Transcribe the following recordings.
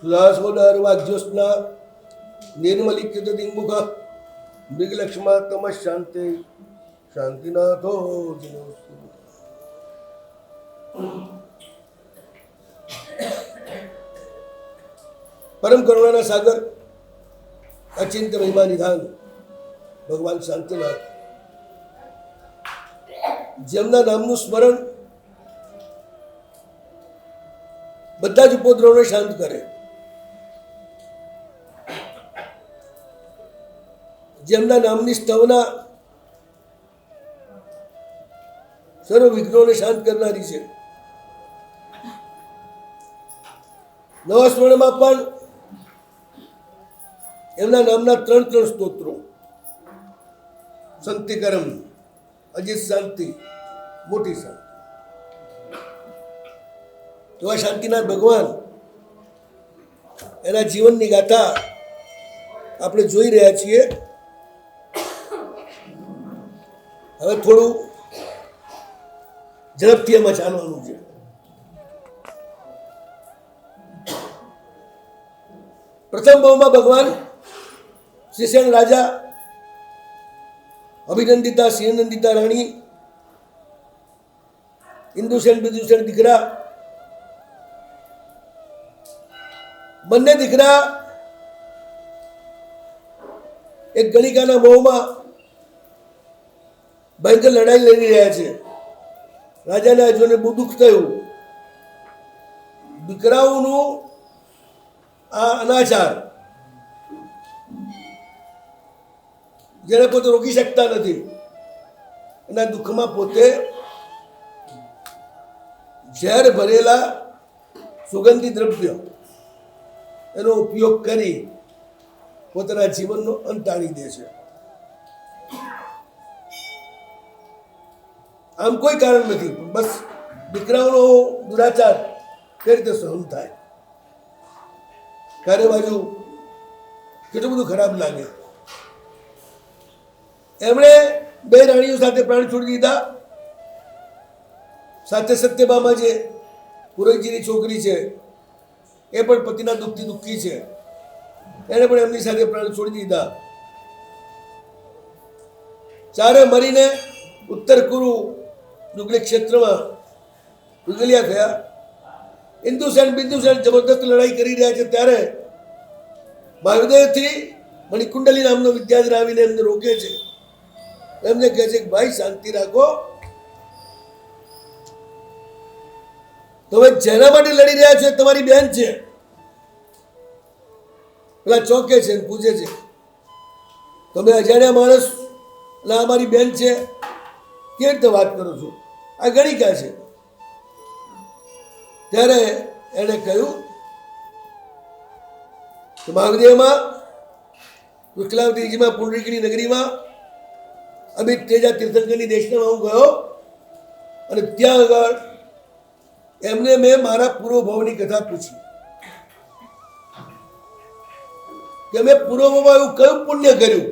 सुधासोदार्वाज्योत्स्ना निर्मलिखितदिङ्मुख मृगलक्ष्मा तमः शान्ते शांतिनाथो जिनोस्तु। परम करुणाना सागर अचिंत्य महिमा निधान भगवान शांतिनाथ જેમના નામનું સ્મરણ બધા જ ઉપદ્રવોને શાંત કરે, જેમના નામની સ્તવના સર્વ વિઘ્નોને શાંત કરનારી છે. નવા સ્મરણમાં પણ એમના નામના ત્રણ સ્તોત્રો, શાંતિકરમ, અજીત શાંતિ, મોટી શાંતિ. એવા શાંતિનાથ ભગવાન એના જીવનની ગાથા આપણે જોઈ રહ્યા છીએ. હવે થોડું ઝડપથી એમાં ચાલવાનું છે. પ્રથમ ભાવમાં ભગવાન શ્રીસેન રાજા, અભિનંદિતા સિંહનંદિતા રાણી, ઇન્દુસેન બિદુસેન દીકરા, બંને દીકરા એક ગણિકાના મોહમાં ભયંકર લડાઈ લડી રહ્યા છે. રાજાને આ જોઈને બહુ દુઃખ થયું. દીકરાઓનું આ અનાચાર જેને પોતે રોકી શકતા નથી, એના દુઃખમાં પોતે ઝેર ભરેલા સુગંધી દ્રવ્ય એનો ઉપયોગ કરી પોતાના જીવનનો અંત આણી દે છે. આમ કોઈ કારણ નથી, બસ દીકરાઓનો દુરાચાર કઈ રીતે સહન થાય? ચારે બાજુ કેટલું બધું ખરાબ લાગે. એમણે બે રાણીઓ સાથે પ્રાણ છોડી દીધા. સાથે સત્યભામા જે પુરોહિતજીની છોકરી છે એ પણ પતિના દુઃખથી દુઃખી છે, એણે પણ એમની સાથે પ્રાણ છોડી દીધા. ચારે મરીને ઉત્તર કુરુ યુગલી ક્ષેત્રમાં ઉગલ્યા થયા. ઇન્દુસેન બિંદુસેન જબરદસ્ત લડાઈ કરી રહ્યા છે ત્યારે મહાદેવથી મણિકુંડલી નામનો વિદ્યાધર આવીને એમને રોકે છે. એમને કહે છે કે ભાઈ શાંતિ રાખો, તમે જેના માટે લડી રહ્યા છો તમારી બહેન છે. પેલા ચોકે છે, પૂછે છે તમે અજાણ્યા માણસ એટલે અમારી બહેન છે કેવી રીતે વાત કરો છો? આ ગણિકા છે. ત્યારે એણે કહ્યું કે મહાદેવમાં વિકલાવતીજીમાં પુંડરીકની નગરીમાં અમિત તેજા તીર્થંકરની દેશનામાં હું ગયો અને ત્યાં આગળ એમને મેં મારા પૂર્વભાવની કથા પૂછી કે મેં પૂર્વભાવમાં એવું કયું પુણ્ય કર્યું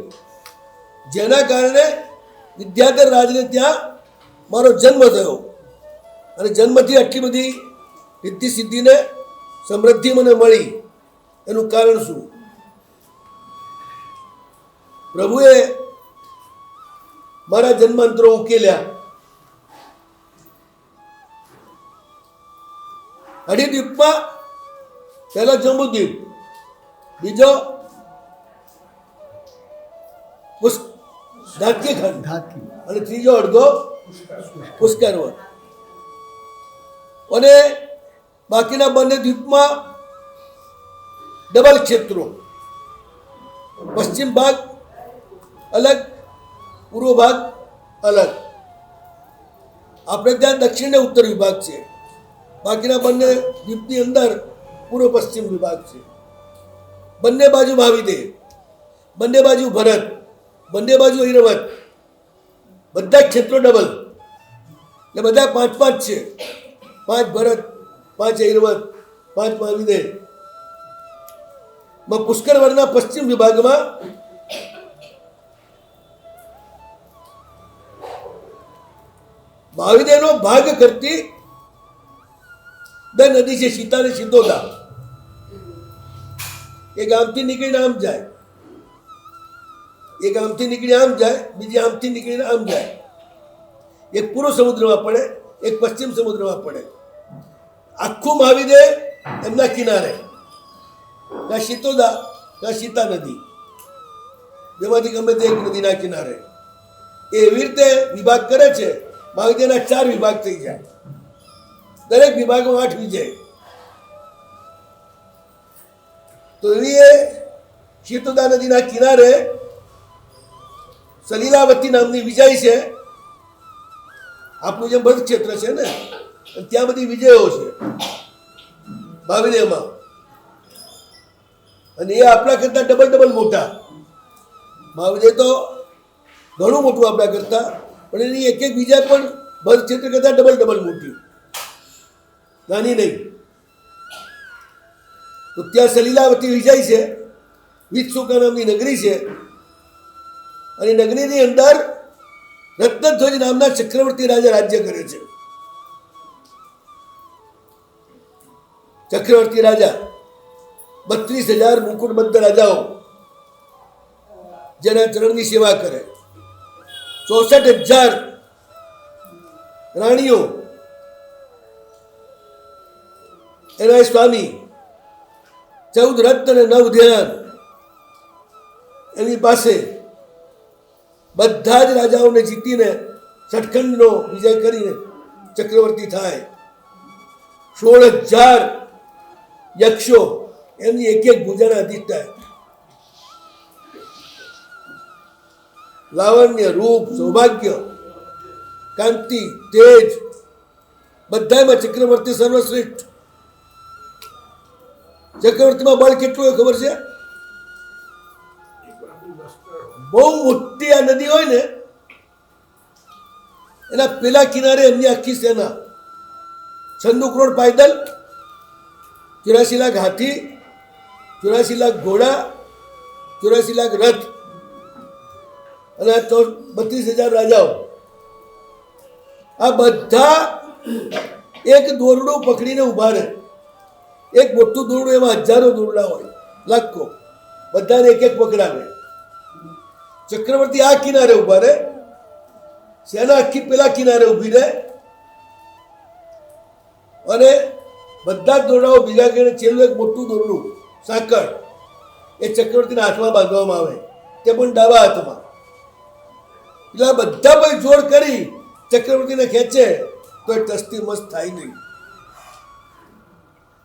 જેના કારણે વિદ્યાધર રાજને ત્યાં મારો જન્મ થયો અને જન્મથી આટલી બધી રિદ્ધિ સિદ્ધિને સમૃદ્ધિ મને મળી, એનું કારણ શું? પ્રભુએ મારા જન્માંતરો ઉકેલ્યા. અઢીદ્વીપમાં પહેલો જંબુદ્વીપ, બીજો ધાત્રી ખંડ અને ત્રીજો અડધો પુષ્કરવન. અને બાકીના બંને દ્વીપમાં ડબલ ક્ષેત્રો, પશ્ચિમ ભાગ અલગ, પૂર્વ ભાગ અલગ. આપણે ત્યાં દક્ષિણ ને ઉત્તર વિભાગ છે, બાકીના બંને દ્વીપની અંદર પૂર્વ પશ્ચિમ વિભાગ છે. બંને બાજુ મહાવિદેવ, બંને બાજુ ભરત, બંને બાજુ ઐરવત, બધા ક્ષેત્રો ડબલ, એટલે બધા 5-5 છે. 5 ભરત, 5 ઐરવત, 5 મહાવિદેવ. પુષ્કરવનના પશ્ચિમ વિભાગમાં મહાવિદેવનો ભાગ કરતી બે નદી છે, સીતા અને સિદ્ધોદા. એ ગામથી નીકળીને આમ જાય, એ ગામથી નીકળી આમ જાય, બીજી આમથી નીકળીને આમ જાય. એક પૂર્વ સમુદ્રમાં પડે, એક પશ્ચિમ સમુદ્રમાં પડે. આખું મહાવિદ્ય એમના કિનારે, ત્યાં શીતોદા, ત્યાં સીતા નદી, જેમાંથી ગમે તે એક નદીના કિનારે. એ એવી રીતે વિભાગ કરે છે. મહાવિદ્યના 4 વિભાગ થઈ જાય, દરેક વિભાગમાં 8 વિજય. તો એવી એ શીતોદા નદીના કિનારે સલીલાવતી નામની વિજય છે. આપણું જે ભરત ક્ષેત્ર છે ને, ત્યાં બધી વિજયો છે મહાવિદ્યમાં, અને એ આપણા કરતા ડબલ મોટા. મહાવિદ્ય તો ઘણું મોટું આપણા કરતા, પણ એની એક એક વિજય પણ ભરત ક્ષેત્ર કરતા ડબલ મોટી, નાની નહીં. તો ત્યાં સલીલાવતી વિજય છે, વિત્સુકા નામની નગરી છે, અને નગરીની અંદર રત્નધ્વજ નામના ચક્રવર્તી રાજા રાજ્ય કરે છે. ચક્રવર્તી રાજા 32,000 મુકુટબદ્ધ રાજાઓ જેના ચરણની સેવા કરે, 64,000 રાણીઓ એના સ્વામી, 14 રત્ન અને 9 ધ્યાન એની પાસે. બધા જ રાજાઓને જીતીને સટખંડનો વિજય કરીને ચક્રવર્તી થાય. 16,000 યક્ષો એમની એક એક ભુજાના અધિષ્ઠાય. લાવણ્ય, રૂપ, સૌભાગ્ય, કાંતિ, તેજ બધામાં ચક્રવર્તી સર્વશ્રેષ્ઠ. ચક્રવર્તીમાં બળ કેટલું હોય ખબર છે? બહુ મોટી આ નદી હોય ને, એના પેલા કિનારે એમની આખી સેના, 96 કરોડ પાયદલ, 84 લાખ હાથી, 84 લાખ ઘોડા, 84 લાખ રથ, અને 32,000 રાજાઓ. આ બધા એક દોરડું પકડીને ઉભા રહે. એક મોટું દોરડું, એમાં હજારો દોરડા હોય, લાખો, બધાને એક એક પકડાવે. ચક્રવર્તી આ કિનારે ઉભા રહે, સેના આખી પેલા કિનારે ઊભી રહે, અને બધા જ દોરડાઓ ભેગા કરીને છેલ્લું એક મોટું દોરડું સાંકળ એ ચક્રવર્તીના હાથમાં બાંધવામાં આવે, તે પણ ડાબા હાથમાં. એટલે આ બધા પર જોર કરી ચક્રવર્તીને ખેંચે તો એ ટસથી મસ્ત થાય નહીં.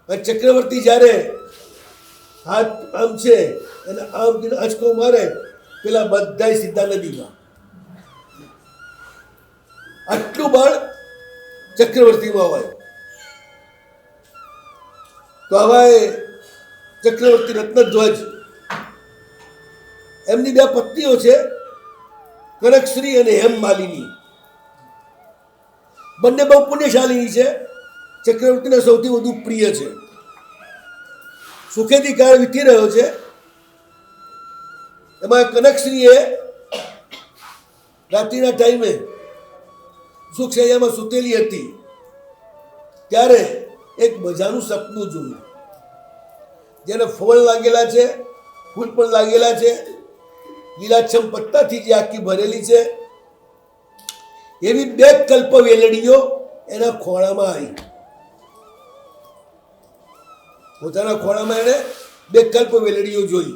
અને ચક્રવર્તી જ્યારે હાથ આમ છે અને આમ આંચકો મારે, પેલા બધા સીધા નદીમાં. આટલું બળ ચક્રવર્તીમાં હોય. તો આવા ચક્રવર્તી રત્નધ્વજ, એમની 2 પત્નીઓ છે, કનકશ્રી અને હેમમાલિની. બંને બહુ પુણ્યશાલિની છે, ચક્રવર્તીને સૌથી વધુ પ્રિય છે. સુખેથી કાળ વીતી રહ્યો છે. એમાં કનકશ્રીએ રાત્રિના ટાઈમે સુખશૈયામાં સૂતેલી હતી, ત્યારે એક મજાનું સપનું જોયું, જેને ફળ લાગેલા છે, ફૂલ પણ લાગેલા છે, લીલાછમ પત્તાથી જે આખી ભરેલી છે, એવી 2 કલ્પ વેલડીઓ એના ખોળામાં આવી. પોતાના ખોળામાં એને 2 કલ્પ વેલડીઓ જોઈ.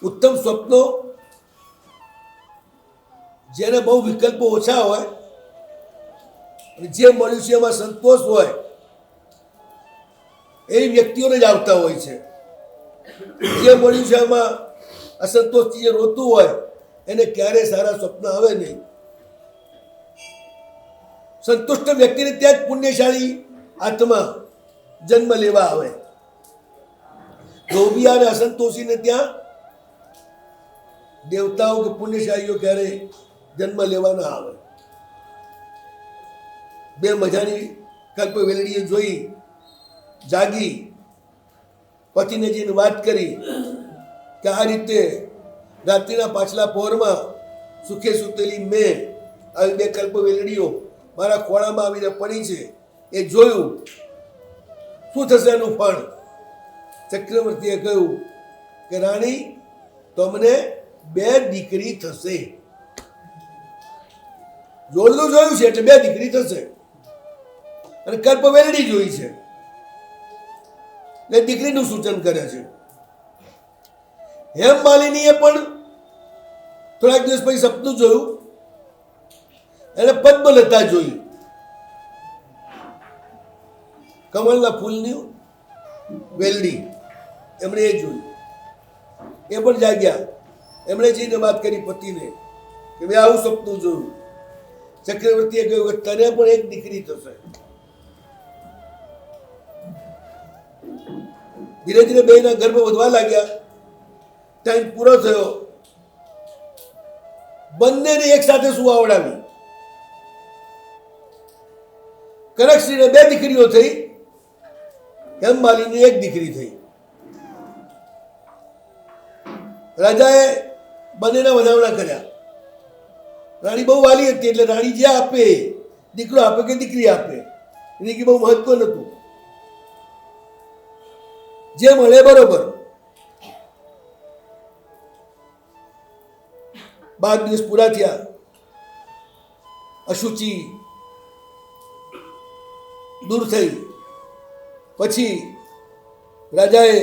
ઉત્તમ સ્વપ્નો, જેને બહુ વિકલ્પો ઓછા હોય, જે મળ્યું છે એમાં સંતોષ હોય, એવી વ્યક્તિઓને જ આવતા હોય છે. જે મળ્યું છે એમાં અસંતોષથી જે રોતું હોય, એને ક્યારેય સારા સ્વપ્ન આવે નહીં. સંતુષ્ટ વ્યક્તિને ત્યાં જ પુણ્યશાળી આત્મા જન્મ લેવા આવે. ધોબિયા અને અસંતોષીને ત્યાં દેવતાઓ કે પુણ્યશાળીઓ ક્યારેય જન્મ લેવા ના આવે. 2 મજાની કલ્પ વેલડીએ જોઈ, જાગી, પતિને જઈને વાત કરી કે આ રીતે રાત્રિના પાછલા પહોરમાં સુખે સૂતેલી મેં આવી 2 કલ્પ વેલડીઓ મારા ખોળામાં આવીને પડી છે, એ જોયું, શું થશે એનું ફળ? ચક્રવર્તીએ કહ્યું કે રાણી તમને 2 દીકરી થશે. જોડલું જોયું છે એટલે 2 દીકરી થશે, અને કલ્પવેરણી જોઈ છે એટલે દીકરીનું સૂચન કરે છે. હેમમાલિનીએ પણ થોડાક દિવસ પછી સપનું જોયું, એને પદ્મલતા જોઈ, કમળના ફૂલની વેલડી એમણે એ જોઈ. એ પણ જાગ્યા, એમણે જઈને વાત કરી પતિને કે મેં આવું સપનું જોયું. ચક્રવર્તીએ કહ્યું કે તને પણ 1 દીકરી થશે. ધીરે ધીરે બેના ગર્ભ વધવા લાગ્યા. ટાઈમ પૂરો થયો, બંનેને એક સાથે સુવાવડાવી. કનકશ્રીને 2 દીકરીઓ થઈ, હેમમાલિની 1 દીકરી થઈ. રાજાએ બંનેના વધામણા કર્યા. રાણી બહુ વાલી હતી એટલે રાણી જે આપે, દીકરો આપે કે દીકરી આપે, એની કે બહુ મહત્વ નહોતું, જે મળે બરોબર. 12 દિવસ પૂરા થયા, અશુચિ દૂર થઈ. પછી રાજાએ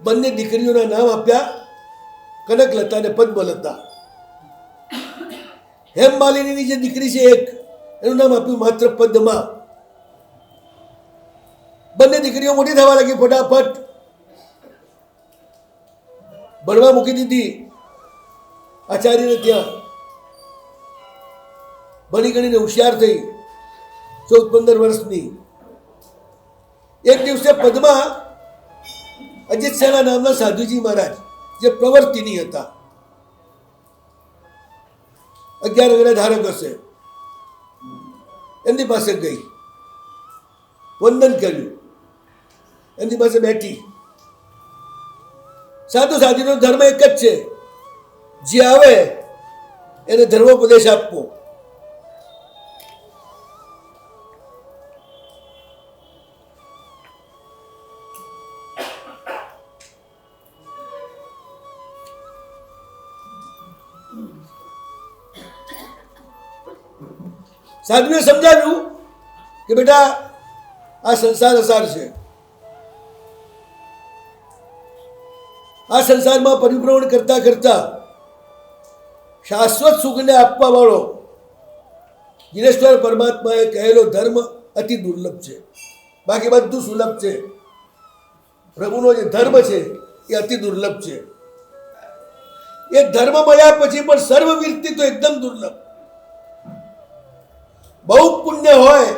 બંને દીકરીઓના નામ આપ્યા, કનકલતા અને પદ્મલતા. હેમમાલિનીની જે દીકરી છે 1, એનું નામ આપ્યું માત્ર પદ્મા. બંને દીકરીઓ મોટી થવા લાગી, ફટાફટ ભણવા મૂકી દીધી આચાર્યને ત્યાં. ભણી ગણીને હોશિયાર થઈ, 14-15 વર્ષની. એક દિવસે પદ્મા અજીતસેના નામના સાધુજી મહારાજ, જે પ્રવર્તિની હતા, 11 વર્ષના ધારક હશે, એમની પાસે ગઈ, વંદન કર્યું, એમની પાસે બેઠી. સાધુ સાધુનો ધર્મ એક જ છે, જે આવે એને ધર્મોપદેશ આપવો. સાધુએ સમજાવ્યું કે બેટા આ સંસાર અસાર છે, આ સંસારમાં પરિભ્રમણ કરતા કરતા શાશ્વત સુખને આપવા વાળો જીનેશ્વર પરમાત્માએ કહેલો ધર્મ અતિ દુર્લભ છે, બાકી બધું સુલભ છે. પ્રભુનો જે ધર્મ છે એ અતિ દુર્લભ છે. એ ધર્મ મળ્યા પછી પણ સર્વવીરતી તો એકદમ દુર્લભ. બહુ પુણ્ય હોય,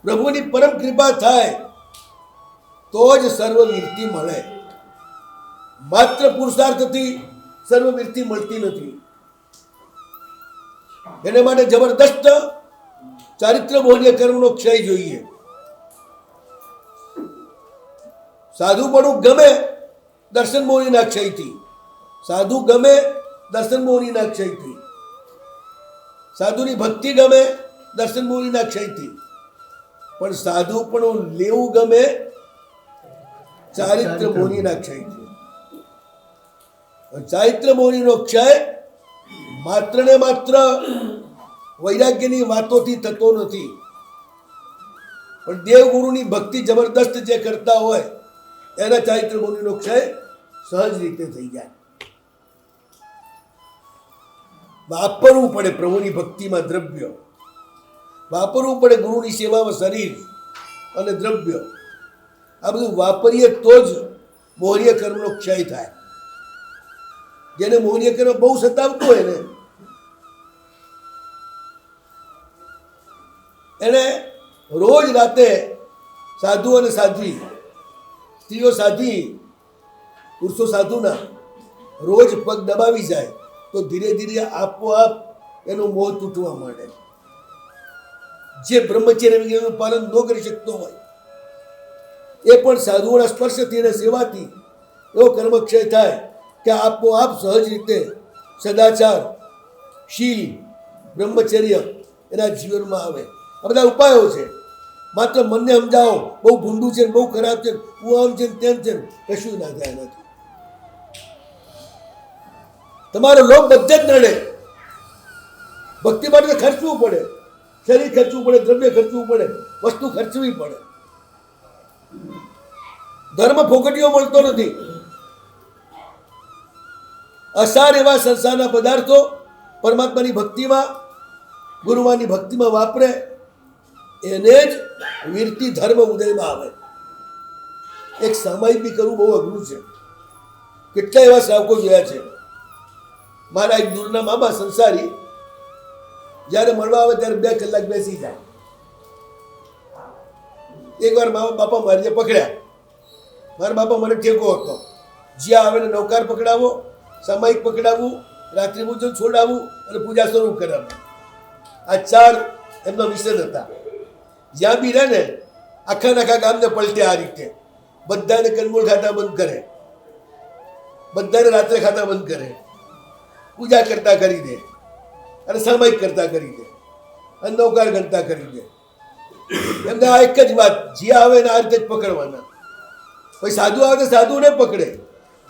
પ્રભુની પરમ કૃપા થાય તો જ સર્વવીરતી મળે. માત્ર પુરુષાર્થથી સર્વવીરતી મળતી નથી. એને માટે જબરદસ્ત ચારિત્ર બોધ્ય કર્મનો ક્ષય જોઈએ. સાધુ પણ ગમે દર્શન મોહનીના ક્ષયથી, સાધુ ગમે દર્શન મોહનીના ક્ષયથી, સાધુની ભક્તિ ગમે દર્શન મોહનીના ક્ષયથી, પણ સાધુ પણ લેવું ગમે ચારિત્ર મોહનીના ક્ષયથી. ચારિત્ર મોહનીનો ક્ષય માત્ર ને માત્ર વૈરાગ્યની વાતોથી થતો નથી, પણ દેવગુરુની ભક્તિ જબરદસ્ત જે કરતા હોય એના ચારિત્ર મોહનીનો ક્ષય સહજ રીતે થઈ જાય. વાપરવું પડે પ્રભુની ભક્તિમાં દ્રવ્ય, વાપરવું પડે ગુરુની સેવામાં શરીર અને દ્રવ્ય. આ બધું વાપરીએ તો જ મોહનીય કર્મનો ક્ષય થાય. જેને મોહનીય કર્મ બહુ સતાવતું હોય ને એને રોજ રાતે સાધુ અને સાધ્વી, સ્ત્રીઓ સાધ્વી, પુરુષો સાધુના રોજ પગ દબાવી જાય તો ધીરે ધીરે આપોઆપ એનો મોહ તૂટવા માંડે. જે બ્રહ્મચર્ય વગેરેનું પાલન ન કરી શકતો હોય એ પણ સાધુઓના સ્પર્શથી અને સેવાથી એવો કર્મક્ષય થાય કે આપોઆપ સહજ રીતે સદાચાર, શીલ, બ્રહ્મચર્ય એના જીવનમાં આવે. આ બધા ઉપાયો છે. માત્ર મનને સમજાવો બહુ ભૂંડું છે બહુ ખરાબ છે હું આમ છે તેમ છે કશું ના થાય નથી. તમારો લોભ બધે જ નડે. ભક્તિ માટે ખર્ચવું પડે, શરીર ખર્ચવું પડે, દ્રવ્ય ખર્ચવું પડે, વસ્તુ ખર્ચવી પડે. ધર્મ ફોકટીઓ મળતો નથી. અસાર એવા સંસારના પદાર્થો પરમાત્માની ભક્તિમાં, ગુરુમાની ભક્તિમાં વાપરે એને જ વીરતી ધર્મ ઉદયમાં આવે. એક સામાયિક બી કરવું બહુ અઘરું છે. કેટલા એવા શ્રાવકો જોયા છે. મારા એક દૂરના મામા સંસારી જ્યારે મળવા આવે ત્યારે 2 કલાક બેસી જાય. એકવાર મારા બાપા મારીને પકડ્યા. મારા બાપા મને ટેકો હતો, જ્યાં આવે ને નૌકાર પકડાવો, સામાયિક પકડાવવું, રાત્રિ ભોજન છોડાવવું અને પૂજા સ્વરૂપ કરાવવું. આ 4 એમના મિશન હતા. જ્યાં બી રહે ને આખા ગામને પલટે. આ રીતે બધાને કંદમૂળ ખાતા બંધ કરે, બધાને રાત્રે ખાતા બંધ કરે, પૂજા કરતા કરી દે અને સામાયિક કરતા કરી દે અને નૌકાર ગણતા કરી દે. એમને આ એક જ વાત, જે આવે ને આ રીતે જ પકડવાના. પછી સાધુ આવે તો સાધુને પકડે.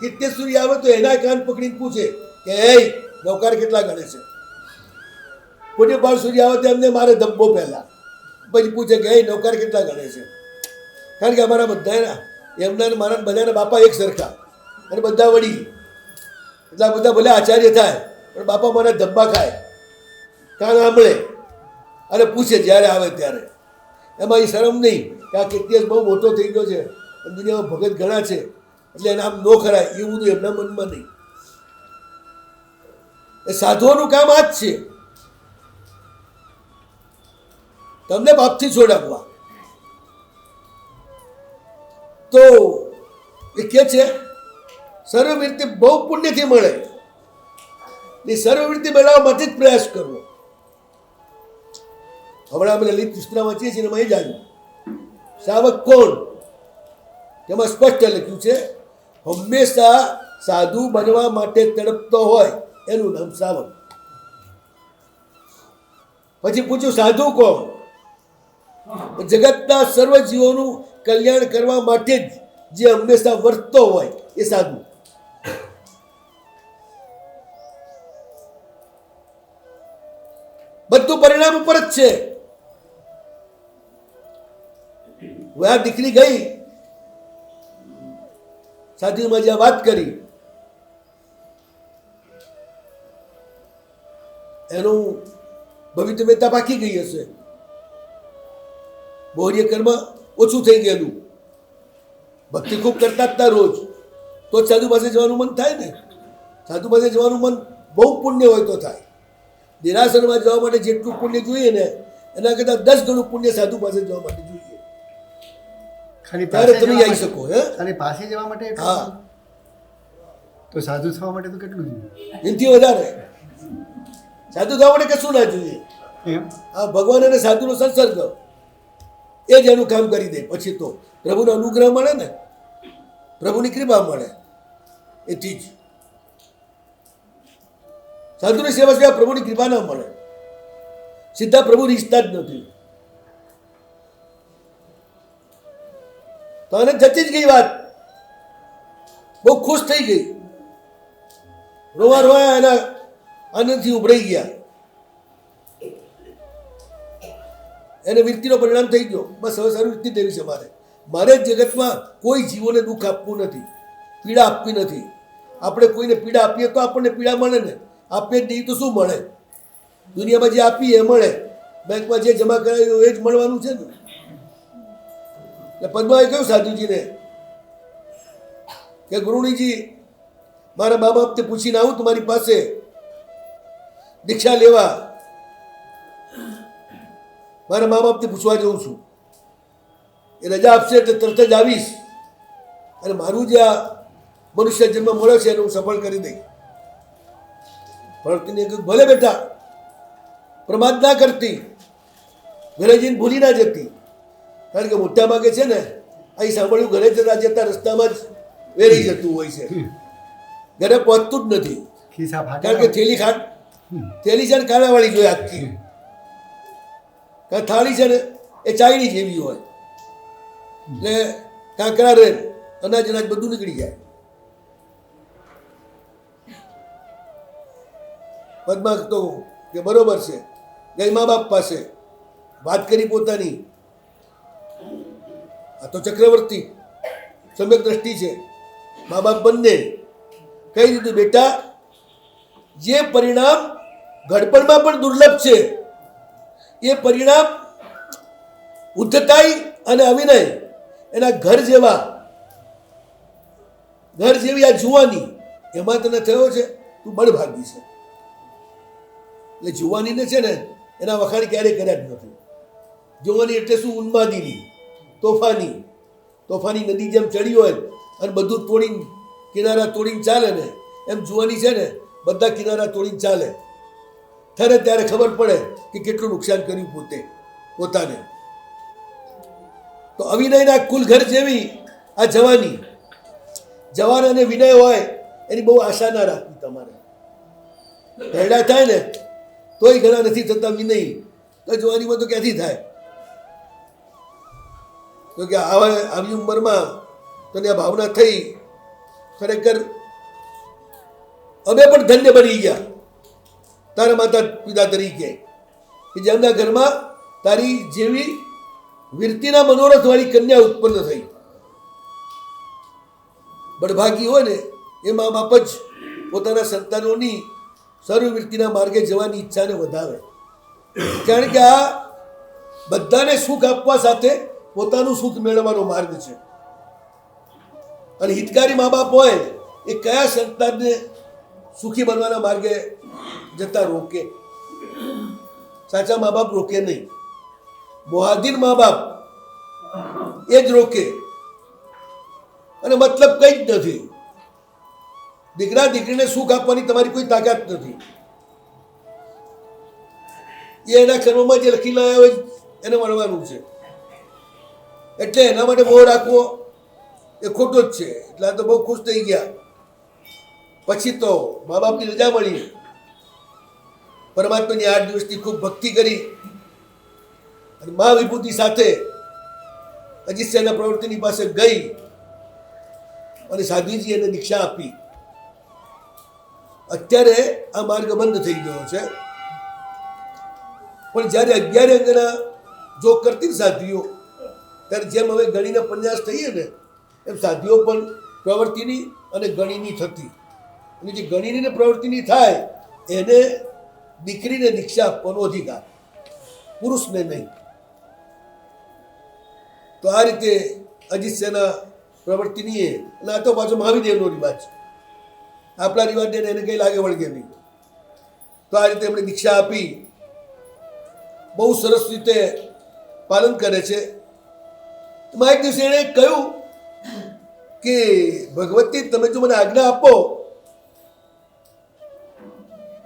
કિત્તેશ્વરી આવે તો એના કાન પકડીને પૂછે કે એ નૌકાર કેટલા ગણે છે. પુણ્ય બાળસુરી આવે તો એમને મારે ધબ્બો પહેલા, પછી પૂછે કે એ નૌકાર કેટલા ગણે છે. કારણ કે અમારા બધાના એમના મારા બધાના બાપા એક સરખા અને બધા વડીલ, એટલા બધા ભલે આચાર્ય થાય પણ બાપા મારા ધબ્બા ખાય, કાન સાંભળે અને પૂછે જ્યારે આવે ત્યારે. એમાં એ શરમ નહીં કે આ કિત્તેશ બહુ મોટો થઈ ગયો છે, દુનિયામાં ભગત ઘણા છે એટલે એને આમ ન ખરાય, એવું બધું એમના મનમાં નહીં. એ સાધુઓનું કામ આ જ છે, તમને પાપથી છોડાવવા. તો એ કે છે સર્વવૃત્તિ બહુ પુણ્યથી મળે, એ સર્વવૃત્તિ મેળવવા માટે જ પ્રયાસ કરવો. હમણાં અમે લલિત પુસ્તક વાંચીએ છીએ એમાં એ જ આવ્યું શ્રાવક કોણ, તેમાં સ્પષ્ટ લખ્યું છે હંમેશા સાધુ બનવા માટે તડપતો હોય એનું નામ શ્રાવક. પછી પૂછ્યું સાધુ કોણ? જગતના સર્વ જીવોનું કલ્યાણ કરવા માટે જ જે હંમેશા વર્તતો હોય એ સાધુ. બધું પરિણામ ઉપર જ છે. આ દીકરી ગઈ સાધુમાં જ્યાં વાત કરી, એનું ભવિતવ્યતા પાકી ગઈ હશે, બૌર્ય કર્મ ઓછું થઈ ગયેલું, ભક્તિ ખૂબ કરતા હતા રોજ, તો જ સાધુ પાસે જવાનું મન થાય ને. સાધુ પાસે જવાનું મન બહુ પુણ્ય હોય તો થાય. દેરાસરમાં જવા માટે જેટલું પુણ્ય જોઈએ ને એના કરતાં 10 ગણું પુણ્ય સાધુ પાસે જવા માટે જોઈએ. ત્યારે તમે આવી શકો. ખાલી પાસે જવા માટે? હા. તો સાધુ થવા માટે તો કેટલું જોઈએ? એનાથી વધારે. સાધુ થવા માટે કશું ના જોઈએ. આ ભગવાન અને સાધુનો સંસર્ગ એ જ એનું કામ કરી દે. પછી તો પ્રભુનો અનુગ્રહ મળે ને, પ્રભુની કૃપા મળે. એથી જ સાધુની સેવા સિવાય પ્રભુની કૃપા ના મળે. સીધા પ્રભુ રીઝતા જ નથી. તો એને જતી જ ગઈ વાત, બહુ ખુશ થઈ ગઈ, રોવા રોયા એના આનંદથી ઉભરાઈ ગયા. એને વૃત્તિનો પરિણામ થઈ ગયો. બસ હવે સારી વૃત્તિ દેવી છે મારે. મારે જગતમાં કોઈ જીવોને દુઃખ આપવું નથી, પીડા આપવી નથી. આપણે કોઈને પીડા આપીએ તો આપણને પીડા મળે ને, આપીએ જ નહીં તો શું મળે? દુનિયામાં જે આપીએ એ મળે, બેંકમાં જે જમા કરાવ્યું એ જ મળવાનું છે ને. એટલે પદ્માએ કહ્યું સાધુજીને કે ગુરુણીજી, મારા મા બાપને પૂછીને આવું તમારી પાસે દીક્ષા લેવા. મારા મા બાપને પૂછવા જઉં છું, એ રજા આપશે એટલે તરત જ આવીશ અને મારું જે આ મનુષ્ય જન્મ મળ્યો છે એને હું સફળ કરી દઈશ. પણ તેને કહ્યું ભલે બેટા, પ્રમાદ ના કરતી, ઘરે જઈને ભૂલી ના જતી. કારણ કે મોટા ભાગે છે ને અહીં સાંભળ્યું ઘરે જતા જતા રસ્તામાં જ વેરાઈ જતું હોય છે, ઘરે પહોંચતું જ નથી. કારણ કે થેલી છે ને કાળાવાળી જોઈએ આખી, થાળી છે ને એ ચાયણી જેવી હોય, એટલે કાંકરા રહે, અનાજ અનાજ બધું નીકળી જાય. પદ્મા તો કે બરોબર છે, ગઈ મા બાપ પાસે વાત કરી પોતાની. આ તો ચક્રવર્તી સમ્યક દ્રષ્ટિ છે. મા બાપ બંને કહી દીધું, બેટા જે પરિણામ ઘડપણમાં પણ દુર્લભ છે એ પરિણામ ઉદ્ધતાઈ અને અવિનય એના ઘર જેવી આ જુવાની એમાં તને થયો છે. તું બળભાગી છે. એટલે જુવાનીને છે ને એના વખાણ ક્યારેય કર્યા જ નથી. જુવાની એટલે શું? ઉન્માદીની, તોફાની નદી જેમ ચડી હોય અને બધું તોડીને કિનારા તોડીને ચાલે ને, એમ જુવાની છે ને બધા કિનારા તોડીને ચાલે. ત્યારે ત્યારે ખબર પડે કે કેટલું નુકસાન કર્યું પોતાને. તો અવિનયના કુલ ઘર જેવી આ જવાની. જવાન અને વિનય હોય એની બહુ આશા ના રાખવી તમારે. ભેડા થાય ને તોય ઘણા નથી થતા વિનય, તો જવાનીમાં તો ક્યાંથી થાય? તો કે આવી ઉંમરમાં તને આ ભાવના થઈ, ખરેખર અમે પણ ધન્ય બની ગયા તારા માતા પિતા તરીકે, કે જેમના ઘરમાં તારી જેવી વીરતીના મનોરથ વાળી કન્યા ઉત્પન્ન થઈ. બળભાગી હોય ને એ મા બાપ જ પોતાના સંતાનોની સર્વવીરતીના માર્ગે જવાની ઈચ્છાને વધાવે. કારણ કે આ બધાને સુખ આપવા સાથે પોતાનું સુખ મેળવવાનો માર્ગ છે. અને હિતકારી મા બાપ હોય એ કયા સંતાનને સુખી બનવાના માર્ગે જતા રોકે? સાચા મા બાપ રોકે નહીં. મોહાદીન મા બાપ એ જ રોકે. અને મતલબ કંઈ જ નથી. દીકરા દીકરીને સુખ આપવાની તમારી કોઈ તાકાત નથી. એ એના કર્મમાં જે લખી લાવ્યા હોય એને મળવાનું છે. એટલે એના માટે મોહ રાખવો એ ખોટો જ છે. એટલે આ તો બહુ ખુશ થઈ ગયા. પછી તો મા બાપની રજા મળી, પરમાત્માની 8 દિવસની ખૂબ ભક્તિ કરી અને મા વિભૂતિ સાથે અજીત્યના પ્રવૃત્તિની પાસે ગઈ અને સાધ્વીજી એને દીક્ષા આપી. અત્યારે આ માર્ગ બંધ થઈ ગયો છે, પણ જ્યારે 11 અંગના જો કરતી સાધ્વીઓ, ત્યારે જેમ હવે ગણીને પન્યાસ થઈએ ને એમ સાધ્વીઓ પણ પ્રવૃત્તિની અને ગણીની થતી. અને જે ગણીની ને પ્રવૃત્તિની થાય એને દીકરીને દીક્ષા આપવાનો અધિકાર, પુરુષને નહીં. તો આ રીતે અજીત્યના પ્રવૃત્તિની અને આ તો પાછો મહાવીદેવનો રિવાજ. આપણા રિવાજને એને કંઈ લાગે વળગે નહીં. તો આ રીતે એમણે દીક્ષા આપી, બહુ સરસ રીતે પાલન કરે છે. એમાં એક દિવસે એણે કહ્યું કે ભગવતી, તમે જો મને આજ્ઞા આપો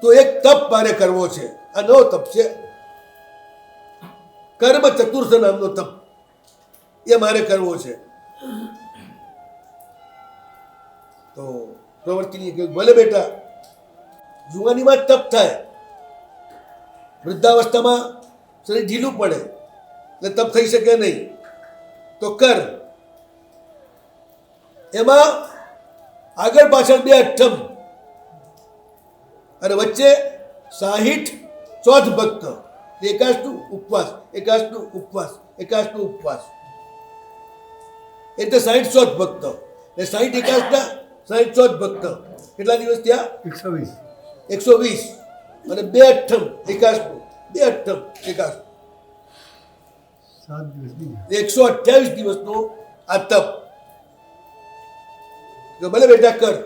તો એક તપ મારે કરવો છે. આ નવો તપ છે, કર્મ ચતુર્થ નામનો તપ. એ મારે કરવો છે. તો પ્રવૃત્તિની કહ્યું, ભલે બેટા, જુવાનીમાં તપ થાય, વૃદ્ધાવસ્થામાં શરીર ઢીલું પડે એટલે તપ થઈ શકે નહીં, તો કર. એમાં આગળ પાછળ 2 અઠ્ઠમ અને વચ્ચે 60 ચોથ ભક્ત, એકાશનું ઉપવાસ, એકાશનું ઉપવાસ, એકાશનું ઉપવાસ, એટલે 60 ચોથ ભક્ત. એ 60 એકાશના 60 ચોથ ભક્ત કેટલા દિવસ થયા? 120. અને 2 અઠ્ઠમ એકાશનું, 2 અઠ્ઠમ એકાશનું, 128 દિવસનો આ તપ. ભલે બેટા કર.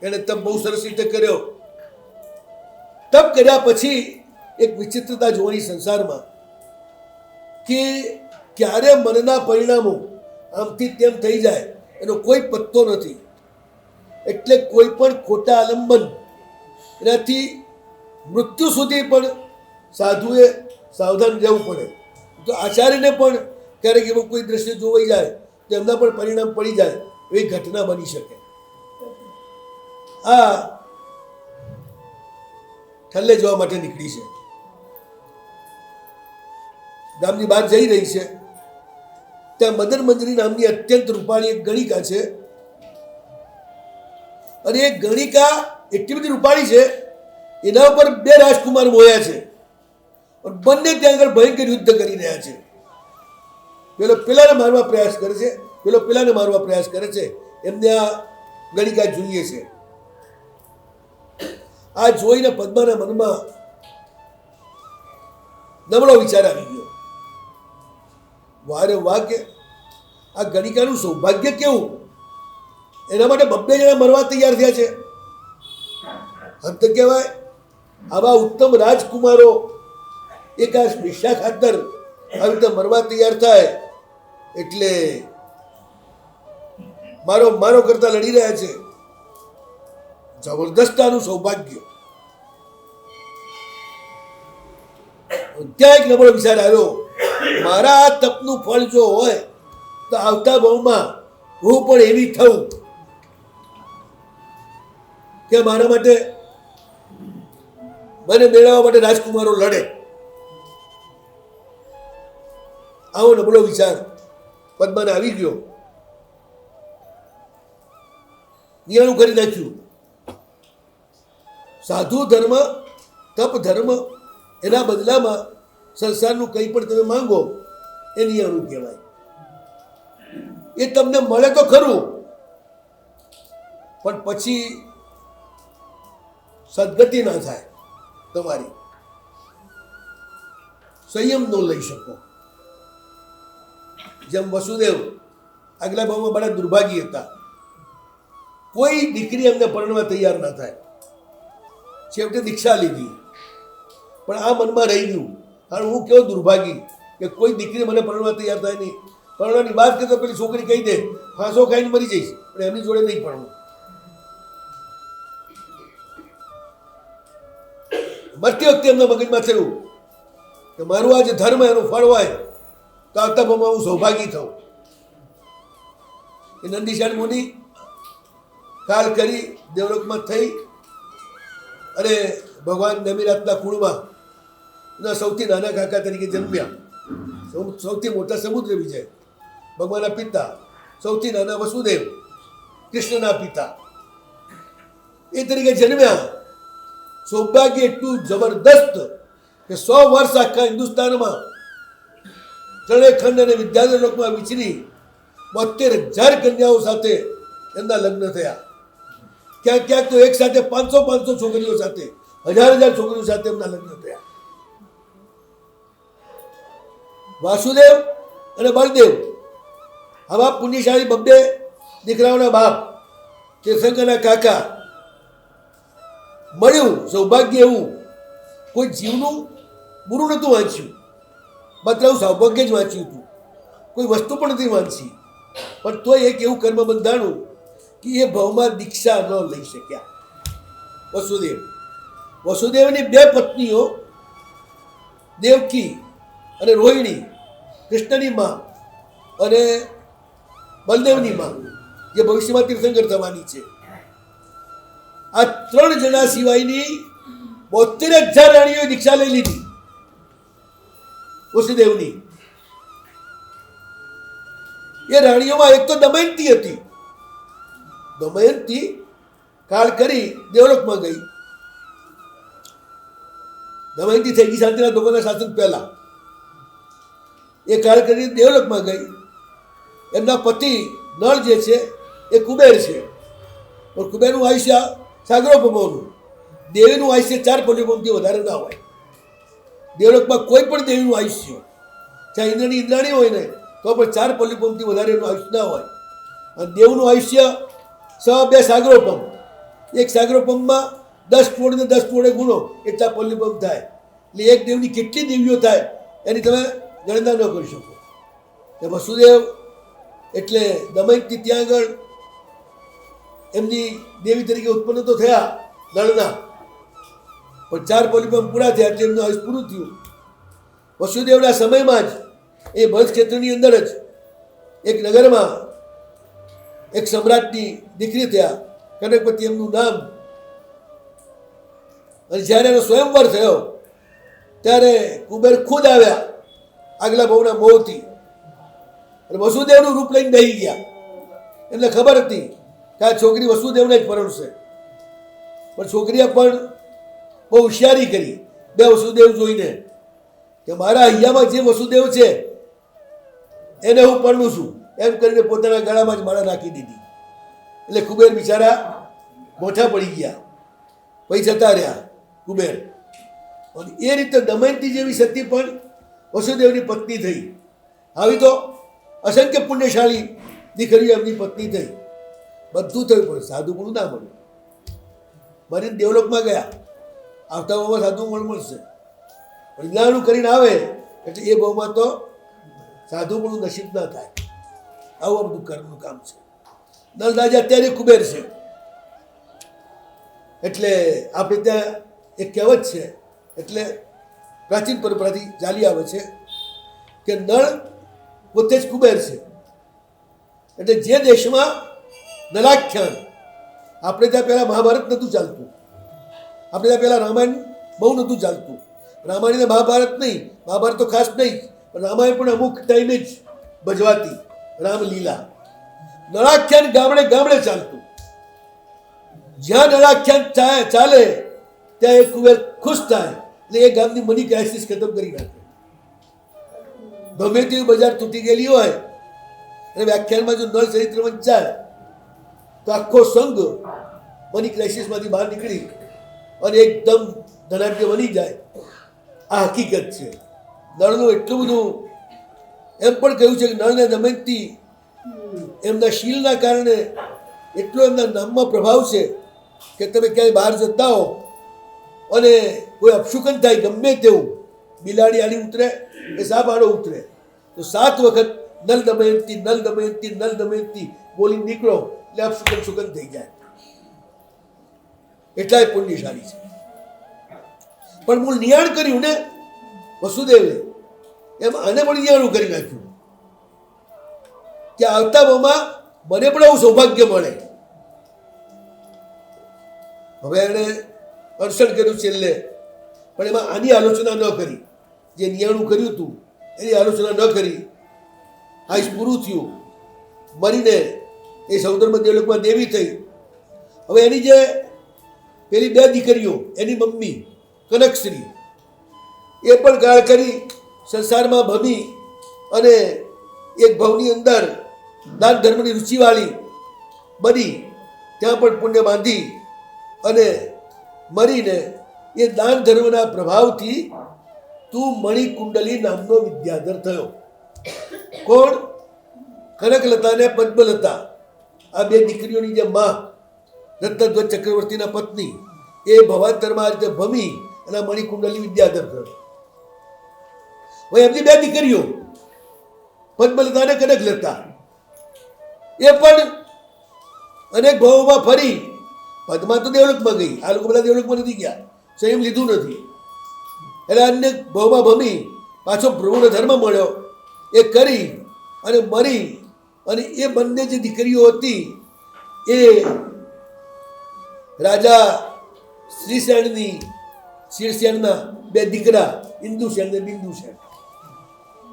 એને તપ બહુ સરસ રીતે કર્યો. તપ કર્યા પછી એક વિચિત્રતા જોવાની સંસારમાં, કે ક્યારે મનના પરિણામો આમથી તેમ થઈ જાય એનો કોઈ પત્તો નથી. એટલે કોઈ પણ ખોટા આલંબન, એનાથી મૃત્યુ સુધી પણ સાધુએ સાવધાન રહેવું પડે. તો આચાર્યને પણ ક્યારેક એવું કોઈ દ્રશ્ય જોવાઈ જાય તો એમના પણ પરિણામ પડી જાય એવી ઘટના બની શકે. આ ઠલ્લે જવા માટે નીકળી છે. ગામની બહાર જઈ રહી છે ત્યાં મદન મંજરી નામની અત્યંત રૂપાળી એક ગણિકા છે અને એ ગણિકા એટલી બધી રૂપાળી છે એના ઉપર બે રાજકુમાર મોયા છે અને બંને ત્યાં આગળ ભયંકર યુદ્ધ કરી રહ્યા છે. પેલો પેલાને મારવા પ્રયાસ કરે છે, પેલો પેલાને મારવા પ્રયાસ કરે છે. એમને આ ગણિકા જોઈએ છે. આ જોઈને પદ્માના મનમાં નબળો વિચાર આવી ગયો. વારે વાહ કે આ ગણિકાનું સૌભાગ્ય કેવું, એના માટે બબ્બે જણા મરવા તૈયાર થયા છે. અંત કહેવાય આવા ઉત્તમ રાજકુમારો એક આ મિશા ખાતર આવી રીતે મરવા તૈયાર થાય એટલે મારો મારો કરતા લડી રહ્યા છે. જબરદસ્ત આનું સૌભાગ્ય. ત્યાં એક નબળો વિચાર આવ્યો, મારા આ તપનું ફળ જો હોય તો આવતા ભાવમાં હું પણ એવી થઉં કે મારા માટે મને મેળવવા માટે રાજકુમારો લડે. આવો નબળો વિચાર પદ્માને આવી ગયો. નિયાણું કરી નાખ્યું. સાધુ ધર્મ, તપ ધર્મ, એના બદલામાં સંસારનું કંઈ પણ તમે માંગો એ નિયાણું કહેવાય. એ તમને મળે તો ખરું, પણ પછી સદગતિ ના થાય તમારી, સંયમ ન લઈ શકો. જેમ વસુદેવ આગલા ભાવમાં બડા દુર્ભાગી હતા, કોઈ દીકરી એમને પરણવા તૈયાર ના થાય. છેવટે દીક્ષા લીધી, પણ આ મનમાં રહી ગયું, કારણ હું કેવો દુર્ભાગી કે કોઈ દીકરી મને પરણવા તૈયાર થાય નહીં. પરણવાની વાત કરતો પેલી છોકરી કહી દે ફાંસો ખાઈને મરી જઈશ, પણ એમની જોડે નહીં પરણવું. મરતી વખતે એમના મગજમાં થયું કે મારું આ જે ધર્મ એનું ફળ હોય તો આવતા ભાવમાં હું સૌભાગી થઉં. એ નંદીશાન મુનિ કાલ કરી દેવલોકમાં થઈ અને ભગવાન નમિરાતના કુળમાં એના સૌથી નાના કાકા તરીકે જન્મ્યા. સૌથી મોટા સમુદ્ર વિજય ભગવાનના પિતા, સૌથી નાના વસુદેવ કૃષ્ણના પિતા, એ તરીકે જન્મ્યા. સૌભાગ્ય એટલું જબરદસ્ત કે 100 વર્ષ આખા હિન્દુસ્તાનમાં ત્રણેય ખંડ અને વિદ્યાધર લોકમાં વિચરી 72,000 કન્યાઓ સાથે એમના લગ્ન થયા. ક્યાંક ક્યાંક તો એક સાથે 500 છોકરીઓ સાથે, 1000 છોકરીઓ સાથે એમના લગ્ન થયા. વાસુદેવ અને બળદેવ આવા પુણ્યશાળી બબ્બે દીકરાઓના બાપ, તીર્થંકરના કાકા. મળ્યું સૌભાગ્ય એવું, કોઈ જીવનું બુરું નહોતું વાંચ્યું, માત્ર એવું સૌભાગ્ય જ વાંચ્યું હતું. કોઈ વસ્તુ પણ નથી વાંચી, પણ તોય એક એવું કર્મ બંધાણું કે એ ભાવમાં દીક્ષા ન લઈ શક્યા. વસુદેવની 2 પત્નીઓ દેવકી અને રોહિણી, કૃષ્ણની માં અને બલદેવની માં, જે ભવિષ્યમાં તીર્થંકર થવાની છે. આ 3 જણા સિવાયની 72,000 રાણીઓએ દીક્ષા લઈ લીધી વસુદેવની. એ રાણીઓમાં એક તો દમયંતી હતી. દમયંતી કાળ કરી દેવલોકમાં ગઈ. દમયંતી થઈ ગઈ શાંતિનાથ ભગવાનના શાસન પહેલા. એ કાળ કરી દેવલોકમાં ગઈ. એમના પતિ નળ જે છે એ કુબેર છે, પણ કુબેરનું આયુષ્ય સાગરોપમાનું. દેવીનું આયુષ્ય 4 પલ્યુપમથી વધારે ના હોય. દેવલોકમાં કોઈ પણ દેવીનું આયુષ્ય, ચાહે ઇન્દ્રની ઇન્દ્રાણી હોય ને તો પણ 4 પલ્યુપમથી વધારે એનું આયુષ્ય ના હોય. અને દેવનું આયુષ્ય 2 સાગરોપમ. એક સાગરોપમમાં 10 કરોડ ને 10 કરોડે ગુણો એટલા પલ્યુપમ થાય. એટલે એક દેવની કેટલી દેવીઓ થાય એની તમે ગણના ન કરી શકો. વસુદેવ એટલે દમયંતી ત્યાં આગળ એમની દેવી તરીકે ઉત્પન્ન તો થયા નળના, પણ 4 પલ્યુપમ પૂરા થયા એટલે એમનું આયુષ્ય પૂરું થયું. વસુદેવના સમયમાં જ એ ભરત ક્ષેત્રની અંદર જ એક નગરમાં એક સમ્રાટની દીકરી થયા, કનકપતિ એમનું નામ. અને જ્યારે એનો સ્વયંવર થયો ત્યારે કુબેર ખુદ આવ્યા આગલા બહુના મોહથી, અને વસુદેવનું રૂપ લઈને બેસી ગયા. એમને ખબર હતી કે આ છોકરી વસુદેવને જ પરણશે, પણ છોકરીએ પણ બહુ હોશિયારી કરી બે વસુદેવ જોઈને કે મારા હૈયામાં જે વસુદેવ છે એને હું પરણું છું એમ કરીને પોતાના ગળામાં જ માળા નાખી દીધી. એટલે કુબેર બિચારા મોઢા પડી ગયા, પછી જતા રહ્યા કુબેર. અને એ રીતે દમયંતી જેવી સતી પણ વસુદેવની પત્ની થઈ. આવી તો અસંખ્ય પુણ્યશાળી દીકરીઓ એમની પત્ની થઈ. બધું થયું પણ સાધુ પણ ના મળ્યું. મરીને દેવલોકમાં ગયા, આવતા બહુમાં સાધુ મળશે, પણ જ્ઞાનું કરીને આવે એટલે એ બહુમાં તો સાધુ પણ નસીબ ના થાય. આવું બધું કર્મનું કામ છે. નલ રાજા અત્યારે કુબેર છે. એટલે આપણે ત્યાં એક કહેવત છે, એટલે પ્રાચીન પરંપરાથી ચાલી આવે છે કે નળ પોતે જ કુબેર છે. એટલે જે દેશમાં નલાખ્યાન, આપણે ત્યાં પહેલાં મહાભારત નહોતું ચાલતું, આપણે ત્યાં પહેલાં રામાયણ બહુ નહોતું ચાલતું. રામાયણ ને મહાભારત નહીં, મહાભારત તો ખાસ નહીં, પણ રામાયણ પણ અમુક ટાઈમે જ ભજવાતી રામલીલા. નળાખ્યાન ગામડે ગામડે ચાલતું. જ્યાં નળાખ્યાન ચાલે ત્યાં એ કુબેર ખુશ થાય, એટલે એ ગામની મની ક્રાઇસિસ ખતમ કરી નાખે. ગમે તેવી બજાર તૂટી ગયેલી હોય અને વ્યાખ્યાનમાં જો નળ ચરિત્ર વંચાય તો આખો સંઘ મની ક્રાઇસિસમાંથી બહાર નીકળી અને એકદમ ધનાઢ્ય બની જાય. આ હકીકત છે. નળનું એટલું બધું એમ પણ કહ્યું છે કે નળને દમયંતી એમના શીલના કારણે એટલો એમના નામમાં પ્રભાવ છે કે તમે ક્યાંય બહાર જતા હો અને કોઈ અપશુકન થાય ગમે તેવું, બિલાડી આડી ઉતરે કે સાપ આડો ઉતરે તો 7 વખત null Damayanti null Damayanti null Damayanti બોલી નીકળો એટલે અપશુકન શુકન થઈ જાય. એટલાય પુણ્યશાળી છે. પણ મૂળ નિયાણ કર્યું ને વસુદેવે, એમ આને પણ નિયાણું કરી નાખ્યું કે આવતા બહુમાં મને પણ આવું સૌભાગ્ય મળે. હવે એણે અર્ષણ કર્યું છેલ્લે, પણ એમાં આની આલોચના ન કરી. જે નિયાણું કર્યું હતું એની આલોચના ન કરી. આયુષ પૂરું થયું, મરીને એ સૌદર્મ દેવલોકમાં દેવી થઈ. હવે એની જે પેલી 2 દીકરીઓ, એની મમ્મી કનકશ્રી, એ પણ ગાળ કરી સંસારમાં ભમી અને એક ભવની અંદર દાન ધર્મની રુચિવાળી બની, ત્યાં પણ પુણ્ય બાંધી અને મરીને એ દાન ધર્મના પ્રભાવથી તું મણિકુંડલી નામનો વિદ્યાધર થયો. કોણ? કનકલતા ને પદ્મલતા, આ 2 દીકરીઓની જે માં રત્નધ્વજ ચક્રવર્તીના પત્ની, એ ભવાંતરમાં આ રીતે ભમી અને મણિકુંડલી વિદ્યાધર થયો. હવે એમની 2 દીકરીઓ પદ્મલતા અને કનકલતા, એ પણ અનેક ભાવોમાં ફરી. પદ્મા તો દેવલોકમાં ગઈ, આ લોકો બધા દેવલોકમાં નથી ગયા, સંયમ લીધું નથી. એટલે અનેક ભાવમાં ભમી પાછો પ્રભુનો ધર્મ મળ્યો એ કરી અને મરી. અને એ બંને જે દીકરીઓ હતી એ રાજા શીરસેનના 2 દીકરા ઇન્દુસેન અને બિંદુસેન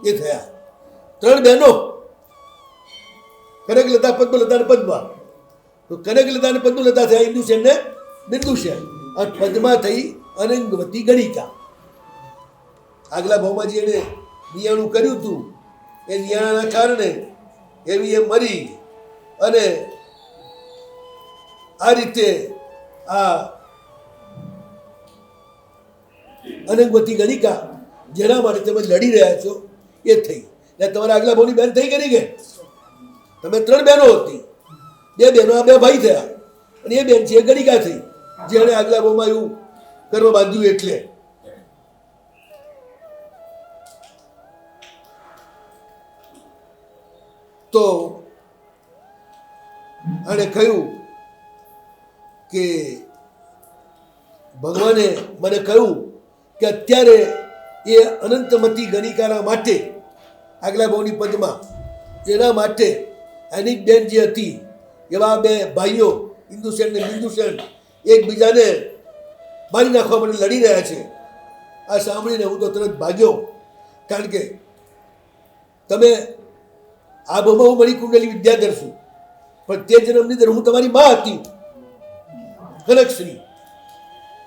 એ થયા. 3 બહેનો, કનકલતા પદ્મલતા અને પદ્મા. તો કનકલતા અને પદ્મલતા થયા ઇન્દુસેન ને બિંદુસેન, અને પદ્મા થઈ અનંગવતી ગણિકા. આગલા ભાવમાં જે એણે નિયાણું કર્યું હતું એ નિયાણાના કારણે એવી એ મરી અને આ રીતે આ અનંગવતી ગણિકા જેના માટે તમે લડી રહ્યા છો એ થઈ. એટલે તમારા આગલા ભાવની બેન થઈ કરી કે તમે 3 બહેનો હતી, 2 બહેનો આ 2 ભાઈ થયા, અને એ બેન છે એ ગણિકા થઈ જેણે આગલા ભાવમાં એવું કર્મ બાંધ્યું. એટલે તો આણે કહ્યું કે ભગવાને મને કહ્યું કે અત્યારે એ અનંતમતી ગણિકાના માટે, આગલા ભાવની પદ્મા, એના માટે એની બેન જે હતી એવા 2 ભાઈઓ ઇન્દુસેન ને બિંદુસેન એકબીજાને મારી નાખવા માટે લડી રહ્યા છે. આ સાંભળીને હું તો તરત ભાગ્યો, કારણ કે તમે આ ભાવમાં હું મણી કુંડલી વિદ્યાધર છું, પણ તે જન્મની અંદર હું તમારી માં હતી કનકશ્રી.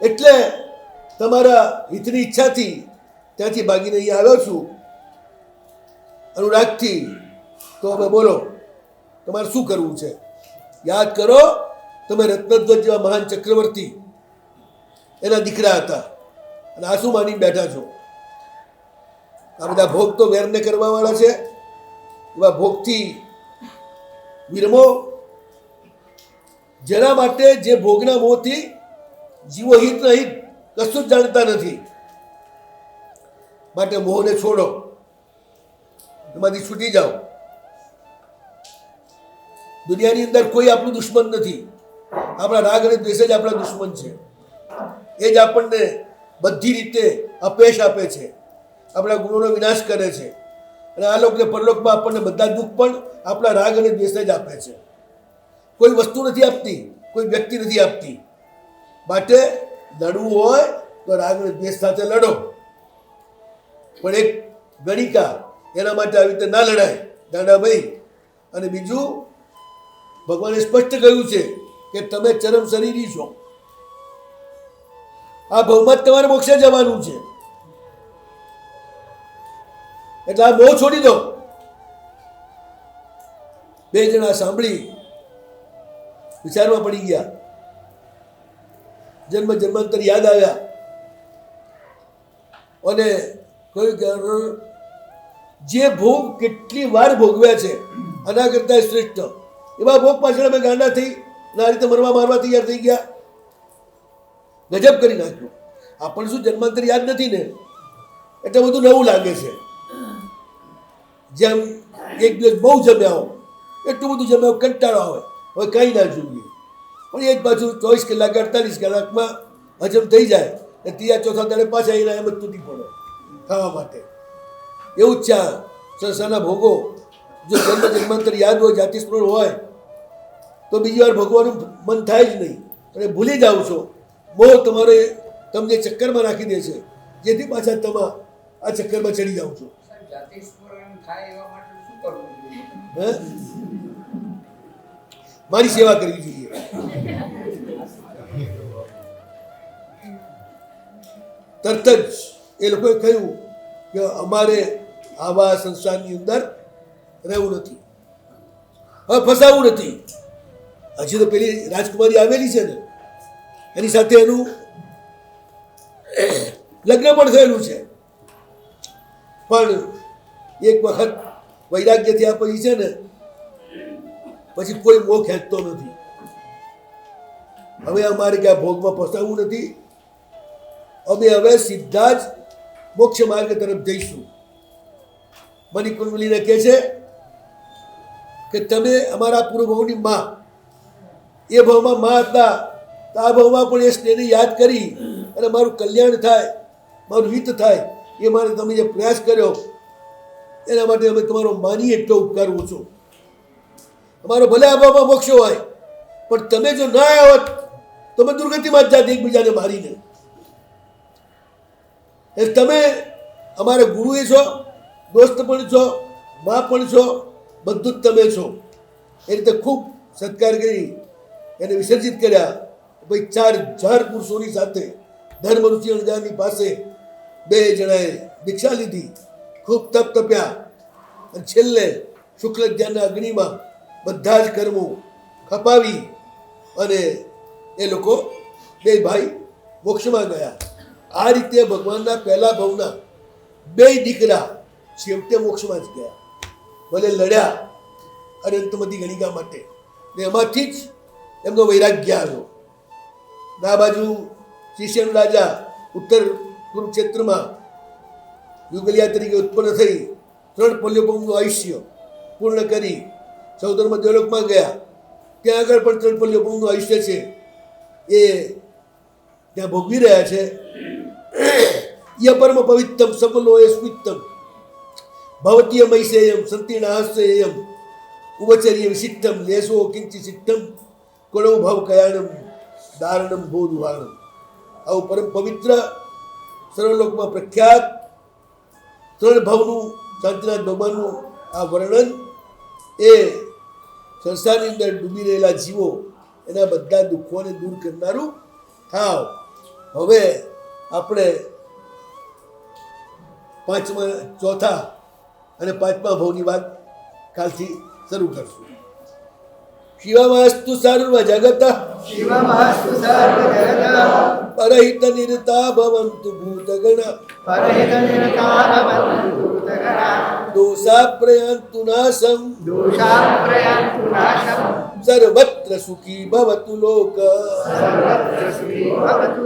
એટલે તમારા હિતની ઈચ્છાથી ત્યાંથી ભાગીને અહીંયા આવ્યો છું અનુરાગથી. તો હવે બોલો તમારે શું કરવું છે? યાદ કરો, તમે રત્નધ્વજ જેવા મહાન ચક્રવર્તી એના દીકરા હતા અને આ શું માની બેઠા છો? આ બધા ભોગ તો વેરને કરવા વાળા છે. એવા ભોગથી વિરમો. જેના માટે જે ભોગના મોહથી જીવો હિત નહીં કશું જ જાણતા નથી, માટે મોહને છોડો, એમાંથી છૂટી જાઓ. દુનિયાની અંદર કોઈ આપણું દુશ્મન નથી. આપણા રાગ અને દ્વેષ જ આપણા દુશ્મન છે. એ જ આપણને બધી રીતે અપયશ આપે છે, આપણા ગુણોનો વિનાશ કરે છે. અને આ લોકને પરલોકમાં આપણને બધા દુઃખ પણ આપણા રાગ અને દ્વેષ જ આપે છે. કોઈ વસ્તુ નથી આપતી, કોઈ વ્યક્તિ નથી આપતી. માટે લડવું હોય તો રાગ અને દ્વેષ સાથે લડો, પણ એક ગણિકા એના માટે આવી રીતે ના લડાય દાદાભાઈ. અને બીજું, ભગવાને સ્પષ્ટ કહ્યું છે કે તમે ચરમ શરીરી છો. આ ભવમાં જ તમારે મોક્ષે જવાનું છે. એટલે આ મોહ છોડી દો. બે જણા સાંભળી વિચારમાં પડી ગયા, જન્મ જન્માંતર યાદ આવ્યા અને કહ્યું કે જે ભોગ કેટલી વાર ભોગવ્યા છે આના કરતા શ્રેષ્ઠ એવા ભોગ પાછળ અમે ગાંડા થઈ અને આ રીતે મરવા મારવા તૈયાર થઈ ગયા. ગજબ કરી નાખ્યું. આપણને શું જન્માંતર યાદ નથી ને, એટલે બધું નવું લાગે છે. જેમ એક દિવસ બહુ જમ્યા હો, એટલું બધું જમ્યા કંટાળો આવે, હવે કંઈ ના જોઈએ, પણ એ જ પાછું 24 કલાક 48 કલાકમાં હજમ થઈ જાય અને ત્રીજા ચોથા દાડે પાછા એના એમ જ તૂટી પડે ખાવા માટે. એવું જ છે આ સંસારના ભોગો. જો જન્મ જન્માંતર યાદ હોય, જાતિ સ્મરણ હોય, તો બીજી વાર ભોગવાનું મન થાય જ નહીં અને ભૂલી જાઓ છો. મોહ તમારે તમને ચક્કરમાં નાખી દે છે, જેથી પાછા તમે આ ચક્કરમાં ચડી જાઓ છો. હે? મારી સેવા કરવી જોઈએ. તરત જ એ લોકોએ કહ્યું કે અમારે આવા સંસારની અંદર રહેવું નથી, હવે ફસાવું નથી. હજી તો પેલી રાજકુમારી આવેલી છે ને, એની સાથે એનું લગ્ન પણ થયેલું છે. પણ એક વખત વૈરાગ્ય થયા પછી છે ને, પછી કોઈ મોહ ખેંચતો નથી. હવે અમારે ક્યાં ભોગમાં ફસાવવું નથી. અમે હવે સીધા જ મોક્ષ માર્ગ તરફ જઈશું. મણિકુંડલીને કહે છે કે તમે અમારા પૂર્વભાવની માં, એ ભાવમાં માં હતા, તો આ ભાવમાં પણ એ સ્નેહને યાદ કરી અને મારું કલ્યાણ થાય, મારું હિત થાય, એ માટે તમે જે પ્રયાસ કર્યો એના માટે અમે તમારો માની એટલો ઉપકારવું છું. અમારો ભલે આ ભાવમાં મોક્ષ હોય, પણ તમે જો ના આવત તમે દુર્ગતિમાં જ જાત એકબીજાને મારીને. એટલે તમે અમારા ગુરુએ છો, દોસ્ત પણ છો, મા પણ છો, બધું જ તમે છો. એ રીતે ખૂબ સત્કાર કરી એને વિસર્જિત કર્યા. ભાઈ 4000 પુરુષોની સાથે ધર્મરુચિ અણજાની પાસે બે જણાએ દીક્ષા લીધી, ખૂબ તપ તપ્યા અને છેલ્લે શુક્લ ધ્યાનના અગ્નિમાં બધા જ કર્મો ખપાવી અને એ લોકો બે ભાઈ મોક્ષમાં ગયા. આ રીતે ભગવાનના પહેલા ભાવના બે દીકરા છેવટે મોક્ષમાં જ ગયા. ભલે લડ્યા અનંતમતી ગણિકા માટે, ને એમાંથી જ એમનો વૈરાગ્ય આવ્યો. આ બાજુ શિષ્યન રાજા ઉત્તર કુરુક્ષેત્રમાં યુગલિયા તરીકે ઉત્પન્ન થઈ 3 પલ્યોપમનું આયુષ્ય પૂર્ણ કરી સૌધર્મ દેવલોકમાં ગયા. ત્યાં આગળ પણ 3 પલ્યોપમનું આયુષ્ય છે એ ત્યાં ભોગવી રહ્યા છે. ય પરમ પવિત્રમ સફલો એ સ્મિતમ ભવતીય મૈસેયમ સંતીર્ણાસ્યયમ ઉપચર્ય વિશિષ્ટમ લેશો કિંચિ સિદ્ધમ કણો ભાવ કયાણમ દારણમ બોધવાણમ. આવું પરમ પવિત્ર સર્વલોકમાં પ્રખ્યાત 3 ભાવનું શાંતિનાથ ભગવાનનું આ વર્ણન એ સંસારની અંદર ડૂબી રહેલા જીવો એના બધા દુઃખોને દૂર કરનારું થાવ. હવે આપણે ચોથા અને પાંચમા ભાવની વાત કાલથી શરૂ કરશું. શિવમાસ્તુ સર્વ જગત શિવમાસ્તુ સર્વજગત પરહિત નિરતા ભવંતુ ભૂતગણ પરહિત નિરતાનવંતુ ભૂતગણા દોષા પ્રયાન્તુ નાશમ દોષાપ્રયાન્તુ નાશમ સર્વત્ર સુખી ભવતુ લોક. સર્વત્ર સુખી ભવતુ